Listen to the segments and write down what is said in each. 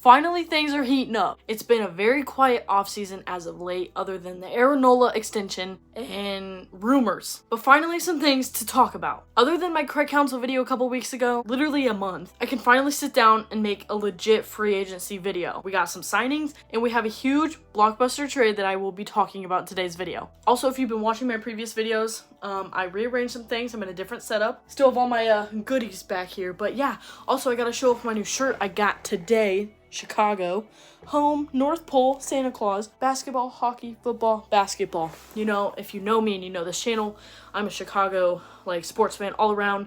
Finally, things are heating up. It's been a very quiet offseason as of late, other than the Aaron Nola extension and rumors. But finally, some things to talk about. Other than my Craig Council video a couple weeks ago, literally a month, I can finally sit down and make a legit free agency video. We got some signings, and we have a huge blockbuster trade that I will be talking about in today's video. Also, if you've been watching my previous videos, I rearranged some things. I'm in a different setup. Still have all my goodies back here, but yeah. Also, I gotta show off my new shirt I got today. Chicago, home, North Pole, Santa Claus, basketball, hockey, football, basketball. You know, if you know me and you know this channel, I'm a Chicago sports fan all around,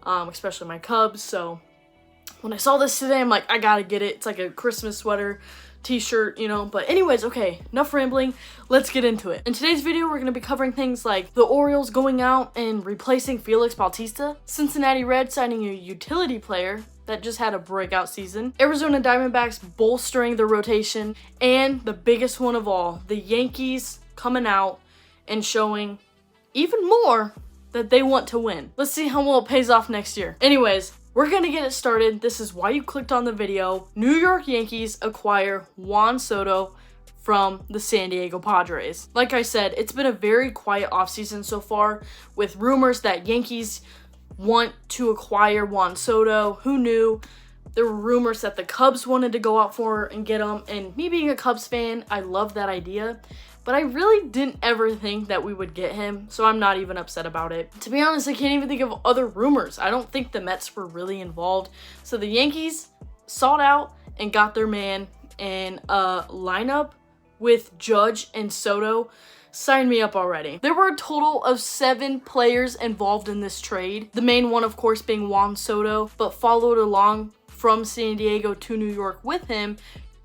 especially my Cubs. So when I saw this today, I'm like, I gotta get it. It's like a Christmas sweater, t-shirt, you know. But anyways, okay, enough rambling. Let's get into it. In today's video, we're gonna be covering things like the Orioles going out and replacing Felix Bautista, Cincinnati Reds signing a utility player that just had a breakout season, Arizona Diamondbacks bolstering their rotation, and the biggest one of all, the Yankees coming out and showing even more that they want to win. Let's see how well it pays off next year. Anyways, we're gonna get it started. This is why you clicked on the video. New York Yankees acquire Juan Soto from the San Diego Padres. Like I said, it's been a very quiet offseason so far, with rumors that Yankees want to acquire Juan Soto. Who knew? There were rumors that the Cubs wanted to go out for and get him, and me being a Cubs fan, I love that idea, but I really didn't ever think that we would get him, so I'm not even upset about it. To be honest, I can't even think of other rumors. I don't think the Mets were really involved, so the Yankees sought out and got their man, and a lineup with Judge and Soto. Sign me up already. There were a total of 7 players involved in this trade. The main one, of course, being Juan Soto, but followed along from San Diego to New York with him,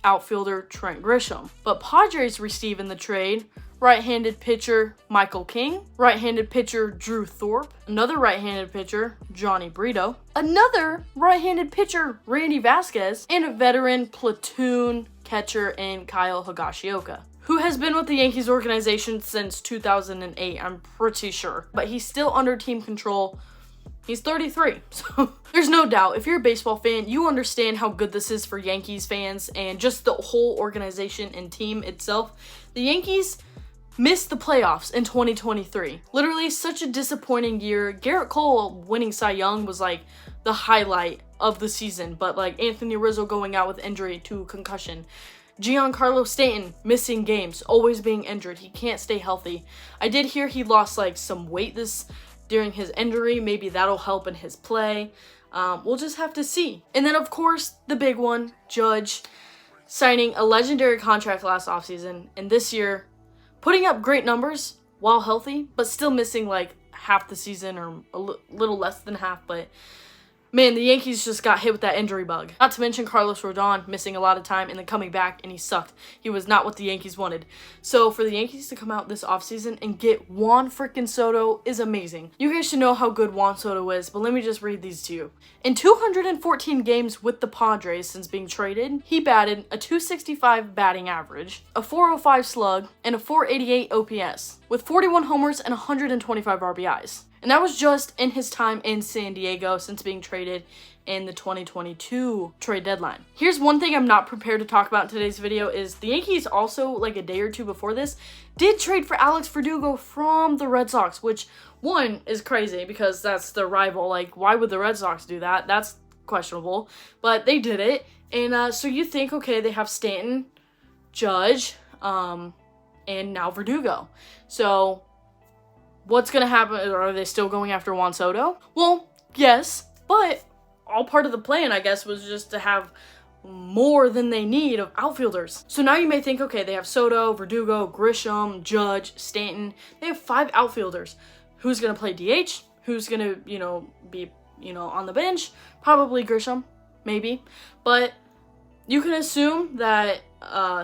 outfielder Trent Grisham. But Padres receive in the trade right-handed pitcher Michael King, right-handed pitcher Drew Thorpe, another right-handed pitcher Johnny Brito, another right-handed pitcher Randy Vasquez, and a veteran platoon catcher in Kyle Higashioka, who has been with the Yankees organization since 2008, I'm pretty sure. But he's still under team control. He's 33, so there's no doubt. If you're a baseball fan, you understand how good this is for Yankees fans and just the whole organization and team itself. The Yankees missed the playoffs in 2023. Literally such a disappointing year. Garrett Cole winning Cy Young was like the highlight of the season, but like Anthony Rizzo going out with injury to concussion. Giancarlo Stanton missing games, always being injured. He can't stay healthy. I did hear he lost some weight during his injury. Maybe that'll help in his play. We'll just have to see. And then, of course, the big one, Judge, signing a legendary contract last offseason, and this year putting up great numbers while healthy, but still missing half the season or a little less than half. But man, the Yankees just got hit with that injury bug. Not to mention Carlos Rodon missing a lot of time and then coming back, and he sucked. He was not what the Yankees wanted. So for the Yankees to come out this offseason and get Juan freaking Soto is amazing. You guys should know how good Juan Soto is, but let me just read these to you. In 214 games with the Padres since being traded, he batted a .265 batting average, a .405 slug, and a .488 OPS, with 41 homers and 125 RBIs. And that was just in his time in San Diego since being traded in the 2022 trade deadline. Here's one thing I'm not prepared to talk about in today's video is the Yankees also, a day or two before this, did trade for Alex Verdugo from the Red Sox, which, one, is crazy because that's their rival. Why would the Red Sox do that? That's questionable. But they did it. And so you think, okay, they have Stanton, Judge, and now Verdugo. So what's going to happen? Are they still going after Juan Soto? Well, yes, but all part of the plan, I guess, was just to have more than they need of outfielders. So now you may think, okay, they have Soto, Verdugo, Grisham, Judge, Stanton. They have 5 outfielders. Who's going to play DH? Who's going to, be, on the bench? Probably Grisham, maybe. But you can assume that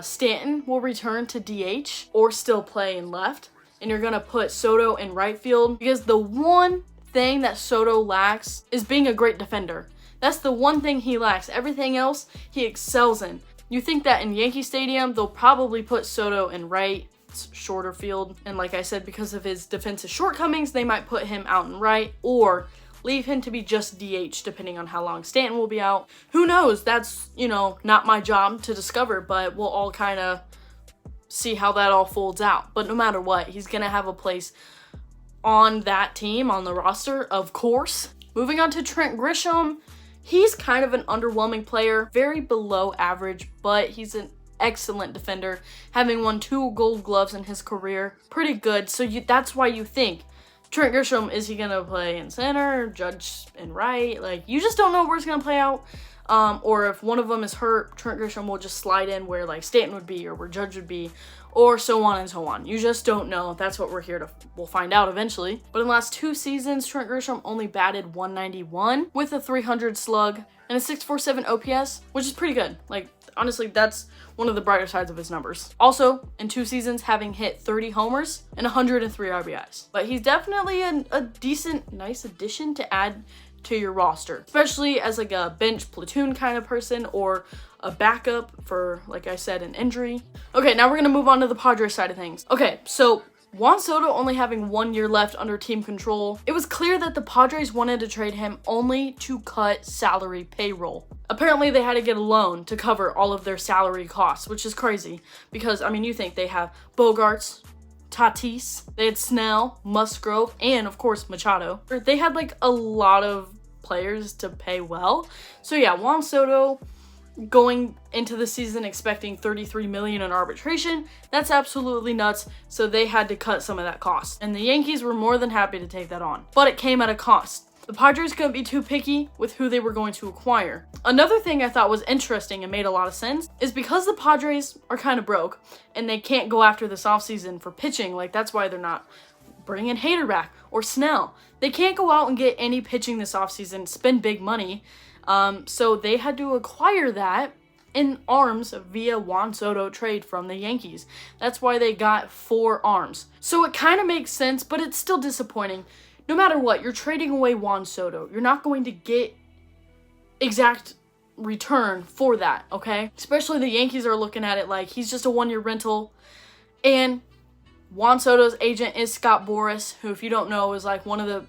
Stanton will return to DH or still play in left. And you're going to put Soto in right field, because the one thing that Soto lacks is being a great defender. That's the one thing he lacks. Everything else he excels in. You think that in Yankee Stadium, they'll probably put Soto in right, shorter field. And like I said, because of his defensive shortcomings, they might put him out in right or leave him to be just DH depending on how long Stanton will be out. Who knows? That's, not my job to discover, but we'll all kind of see how that all folds out. But no matter what, he's going to have a place on that team, on the roster, of course. Moving on to Trent Grisham, he's kind of an underwhelming player, very below average, but he's an excellent defender, having won 2 Gold Gloves in his career. Pretty good, so that's why you think, Trent Grisham, is he going to play in center, Judge in right? Like, you just don't know where it's going to play out. Or if one of them is hurt, Trent Grisham will just slide in where like Stanton would be or where Judge would be, or so on and so on. You just don't know. That's what we'll find out eventually. But in the last 2 seasons, Trent Grisham only batted .191 with a .300 slug and a .647 OPS, which is pretty good. Like, honestly, that's one of the brighter sides of his numbers. Also, in 2 seasons, having hit 30 homers and 103 RBIs. But he's definitely a decent, nice addition to add to your roster, especially as like a bench platoon kind of person or a backup for, like I said, an injury. Okay, now we're gonna move on to the Padres side of things. Okay, so Juan Soto only having 1 year left under team control, it was clear that the Padres wanted to trade him only to cut salary payroll. Apparently they had to get a loan to cover all of their salary costs, which is crazy because, I mean, you think they have Bogarts, Tatis, they had Snell, Musgrove, and of course Machado. They had like a lot of players to pay well. So yeah, Juan Soto going into the season expecting $33 million in arbitration, that's absolutely nuts. So they had to cut some of that cost. And the Yankees were more than happy to take that on. But it came at a cost. The Padres couldn't be too picky with who they were going to acquire. Another thing I thought was interesting and made a lot of sense is because the Padres are kind of broke and they can't go after this offseason for pitching, like that's why they're not bringing Hader back or Snell. They can't go out and get any pitching this offseason, spend big money. So they had to acquire that in arms via Juan Soto trade from the Yankees. That's why they got 4 arms. So it kind of makes sense, but it's still disappointing. No matter what, you're trading away Juan Soto. You're not going to get exact return for that, okay? Especially the Yankees are looking at it like he's just a 1-year rental. And Juan Soto's agent is Scott Boras, who, if you don't know, is like one of the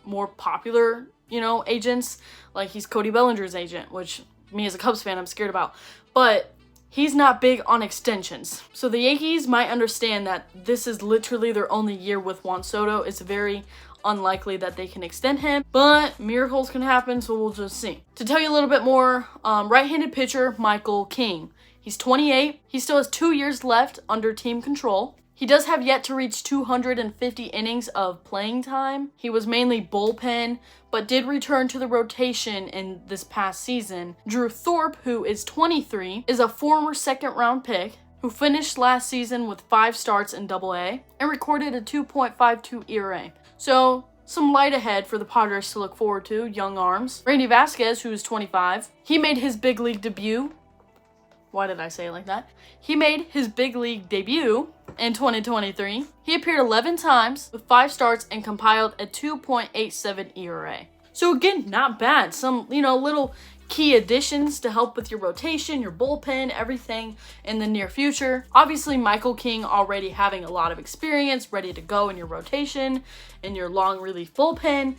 more popular, agents. Like, he's Cody Bellinger's agent, which me as a Cubs fan, I'm scared about. But he's not big on extensions. So the Yankees might understand that this is literally their only year with Juan Soto. It's very unlikely that they can extend him, but miracles can happen, so we'll just see. To tell you a little bit more, right-handed pitcher Michael King. He's 28. He still has 2 years left under team control. He does have yet to reach 250 innings of playing time. He was mainly bullpen, but did return to the rotation in this past season. Drew Thorpe, who is 23, is a former second-round pick who finished last season with 5 starts in AA and recorded a 2.52 ERA. So, some light ahead for the Padres to look forward to, young arms. Randy Vasquez, who is 25, he made his big league debut. Why did I say it like that? He made his big league debut in 2023. He appeared 11 times with 5 starts and compiled a 2.87 ERA. So again, not bad. Some, little key additions to help with your rotation, your bullpen, everything in the near future. Obviously, Michael King already having a lot of experience, ready to go in your rotation, in your long relief bullpen,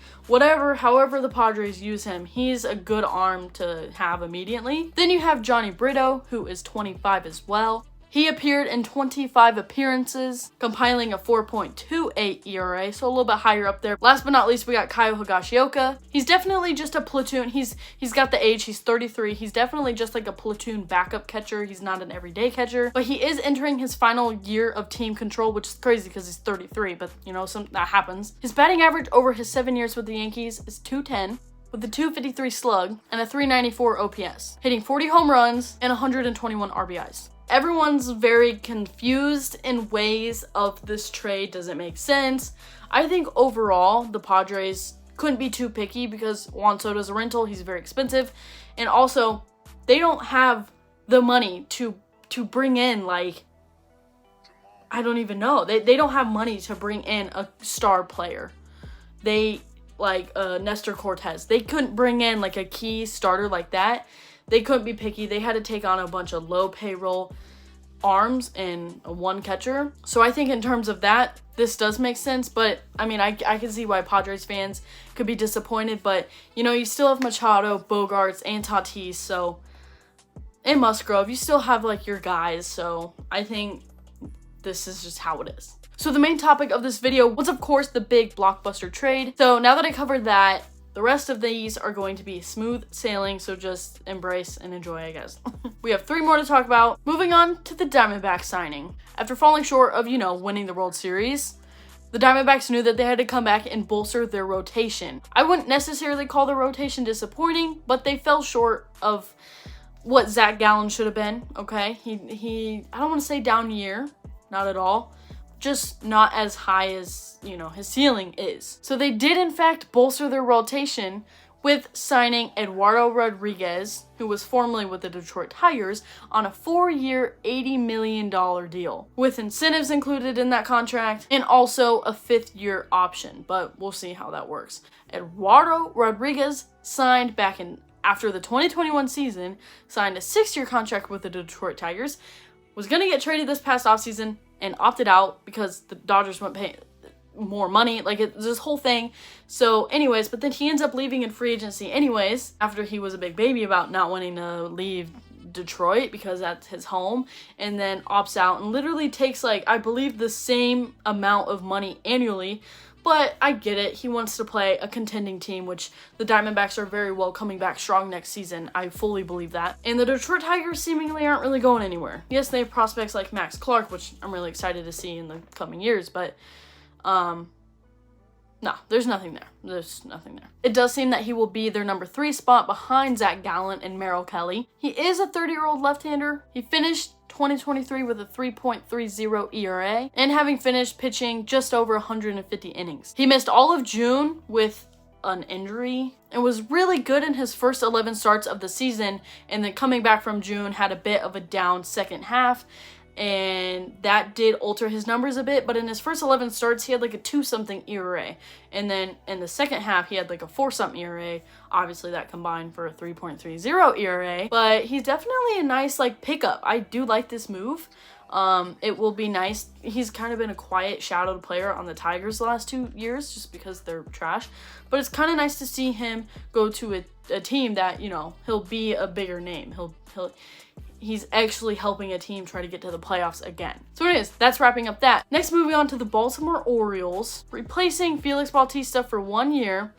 however the Padres use him, he's a good arm to have immediately. Then you have Johnny Brito, who is 25 as well. He appeared in 25 appearances, compiling a 4.28 ERA, so a little bit higher up there. Last but not least, we got Kyle Higashioka. He's definitely just a platoon. He's got the age, he's 33. He's definitely just like a platoon backup catcher. He's not an everyday catcher, but he is entering his final year of team control, which is crazy because he's 33, but that happens. His batting average over his 7 years with the Yankees is .210. With a .253 slug and a .394 OPS, hitting 40 home runs and 121 RBIs. Everyone's very confused in ways of this trade. Does it make sense? I think overall, the Padres couldn't be too picky because Juan Soto's a rental. He's very expensive. And also, they don't have the money to bring in, like, I don't even know. They don't have money to bring in a star player. Nestor Cortez. They couldn't bring in, like, a key starter like that. They couldn't be picky. They had to take on a bunch of low payroll arms and one catcher. So I think in terms of that, this does make sense. But I mean, I can see why Padres fans could be disappointed. But you know, you still have Machado, Bogarts, and Tatis. So and Musgrove, you still have like your guys. So I think this is just how it is. So the main topic of this video was, of course, the big blockbuster trade. So now that I covered that, the rest of these are going to be smooth sailing, so just embrace and enjoy, I guess. We have 3 more to talk about. Moving on to the Diamondbacks signing. After falling short of, you know, winning the World Series, the Diamondbacks knew that they had to come back and bolster their rotation. I wouldn't necessarily call the rotation disappointing, but they fell short of what Zach Gallen should have been, okay? He I don't want to say down year, not at all. Just not as high as, you know, his ceiling is. So they did, in fact, bolster their rotation with signing Eduardo Rodriguez, who was formerly with the Detroit Tigers, on a 4-year, $80 million deal, with incentives included in that contract, and also a 5th-year option, but we'll see how that works. Eduardo Rodriguez signed back in after the 2021 season, signed a 6-year contract with the Detroit Tigers, was going to get traded this past offseason, and opted out because the Dodgers wouldn't pay more money, like it's this whole thing. So anyways, but then he ends up leaving in free agency anyways, after he was a big baby about not wanting to leave Detroit because that's his home, and then opts out and literally takes, like, I believe the same amount of money annually. But I get it. He wants to play a contending team, which the Diamondbacks are very well coming back strong next season. I fully believe that. And the Detroit Tigers seemingly aren't really going anywhere. Yes, they have prospects like Max Clark, which I'm really excited to see in the coming years, but no, there's nothing there. There's nothing there. It does seem that he will be their number 3 spot behind Zach Gallen and Merrill Kelly. He is a 30-year-old left-hander. He finished 2023 with a 3.30 ERA and having finished pitching just over 150 innings. He missed all of June with an injury and was really good in his first 11 starts of the season, and then coming back from June had a bit of a down second half, and that did alter his numbers a bit. But in his first 11 starts, he had like a 2-something ERA, and then in the second half he had like a 4-something ERA. Obviously that combined for a 3.30 ERA, but he's definitely a nice like pickup. I do like this move. It will be nice. He's kind of been a quiet, shadowed player on the Tigers the last 2 years just because they're trash, but it's kind of nice to see him go to a team that, you know, he'll be a bigger name. He's actually helping a team try to get to the playoffs again. So anyways, that's wrapping up that. Next, moving on to the Baltimore Orioles, replacing Felix Bautista for 1 year,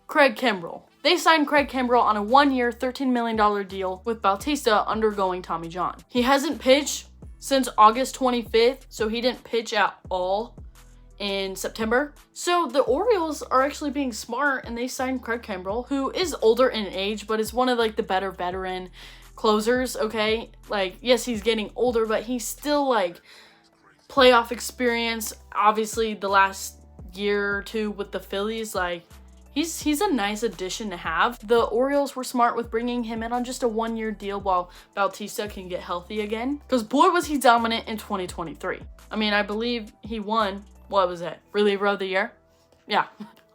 Craig Kimbrel. They signed Craig Kimbrel on a 1-year, $13 million deal with Bautista undergoing Tommy John. He hasn't pitched since August 25th, so he didn't pitch at all in September. So the Orioles are actually being smart, and they signed Craig Kimbrel, who is older in age, but is one of like the better veteran closers, okay? Like, yes, he's getting older, but he's still like playoff experience. Obviously the last year or two with the Phillies, like he's a nice addition to have. The Orioles were smart with bringing him in on just a 1-year deal while Bautista can get healthy again, because boy was he dominant in 2023. I mean, I believe he won, what was it, reliever of the year? Yeah.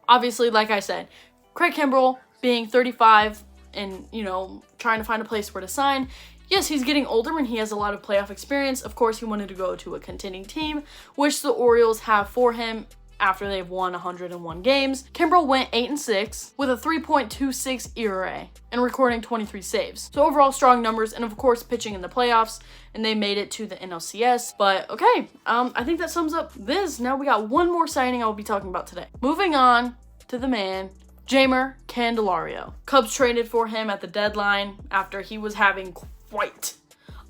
Obviously, like I said, Craig Kimbrel being 35 and, you know, trying to find a place where to sign. Yes, he's getting older and he has a lot of playoff experience. Of course, he wanted to go to a contending team, which the Orioles have for him after they've won 101 games. Kimbrel went 8-6 with a 3.26 ERA and recording 23 saves. So overall strong numbers, and of course pitching in the playoffs, and they made it to the NLCS. But okay, I think that sums up this. Now we got one more signing I will be talking about today. Moving on to the man, Jeimer Canderlario. Cubs traded for him at the deadline after he was having quite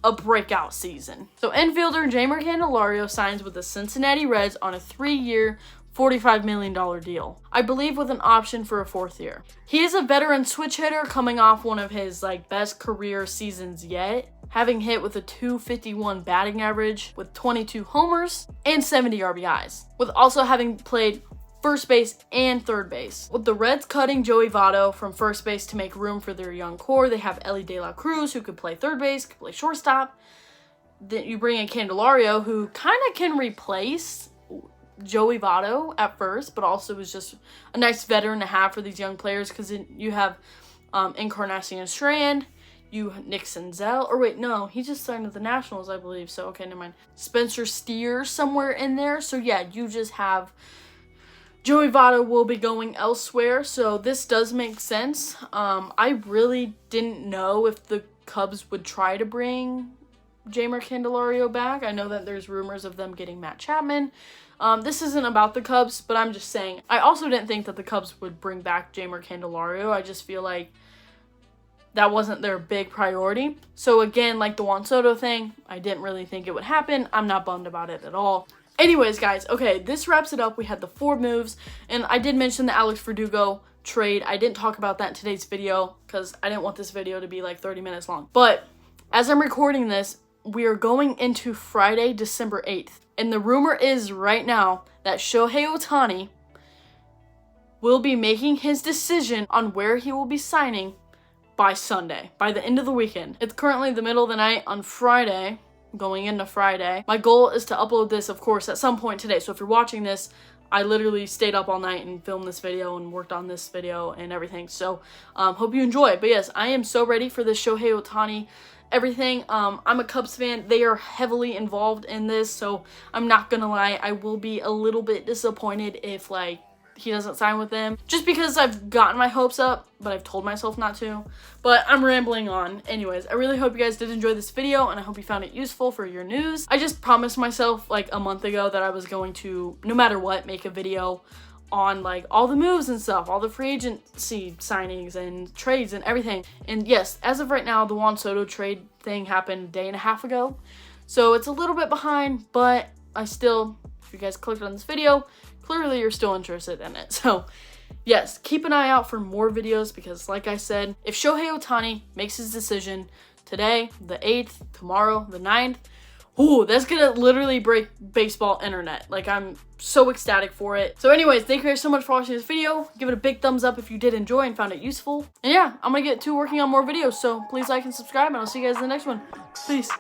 a breakout season. So infielder Jeimer Canderlario signs with the Cincinnati Reds on a 3-year, $45 million deal, I believe with an option for a 4th year. He is a veteran switch hitter coming off one of his best career seasons yet, having hit with a .251 batting average with 22 homers and 70 RBIs, with also having played first base and third base. With the Reds cutting Joey Votto from first base to make room for their young core, they have Elly De La Cruz, who could play third base, could play shortstop. Then you bring in Candelario, who kind of can replace Joey Votto at first, but also is just a nice veteran to have for these young players, because you have Encarnacion Strand, Nick Senzel, or wait, no, he just signed with the Nationals, I believe, so okay, never mind. Spencer Steer somewhere in there, so yeah, you just have Joey Votto will be going elsewhere, so this does make sense. I really didn't know if the Cubs would try to bring Jeimer Canderlario back. I know that there's rumors of them getting Matt Chapman. This isn't about the Cubs, but I'm just saying. I also didn't think that the Cubs would bring back Jeimer Canderlario. I just feel like that wasn't their big priority. So again, like the Juan Soto thing, I didn't really think it would happen. I'm not bummed about it at all. Anyways, guys, okay, this wraps it up. We had the 4 moves, and I did mention the Alex Verdugo trade. I didn't talk about that in today's video because I didn't want this video to be like 30 minutes long. But as I'm recording this, we are going into Friday, December 8th. And the rumor is right now that Shohei Ohtani will be making his decision on where he will be signing by Sunday, by the end of the weekend. It's currently the middle of the night on Friday, going into Friday. My goal is to upload this, of course, at some point today. So if you're watching this, I literally stayed up all night and filmed this video and worked on this video and everything. So hope you enjoy. But yes, I am so ready for this Shohei Ohtani everything. I'm a Cubs fan. They are heavily involved in this, so I'm not gonna lie, I will be a little bit disappointed if like he doesn't sign with them, just because I've gotten my hopes up, but I've told myself not to. But I'm rambling on. Anyways, I really hope you guys did enjoy this video, and I hope you found it useful for your news. I just promised myself like a month ago that I was going to, no matter what, make a video on like all the moves and stuff, all the free agency signings and trades and everything. And yes, as of right now, the Juan Soto trade thing happened a day and a half ago, so it's a little bit behind, but I still, if you guys clicked on this video, clearly you're still interested in it. So yes, keep an eye out for more videos, because like I said, if Shohei Ohtani makes his decision today, the 8th, tomorrow, the 9th, ooh, that's gonna literally break baseball internet. Like, I'm so ecstatic for it. So anyways, thank you guys so much for watching this video. Give it a big thumbs up if you did enjoy and found it useful. And yeah, I'm gonna get to working on more videos, so please like and subscribe, and I'll see you guys in the next one. Peace.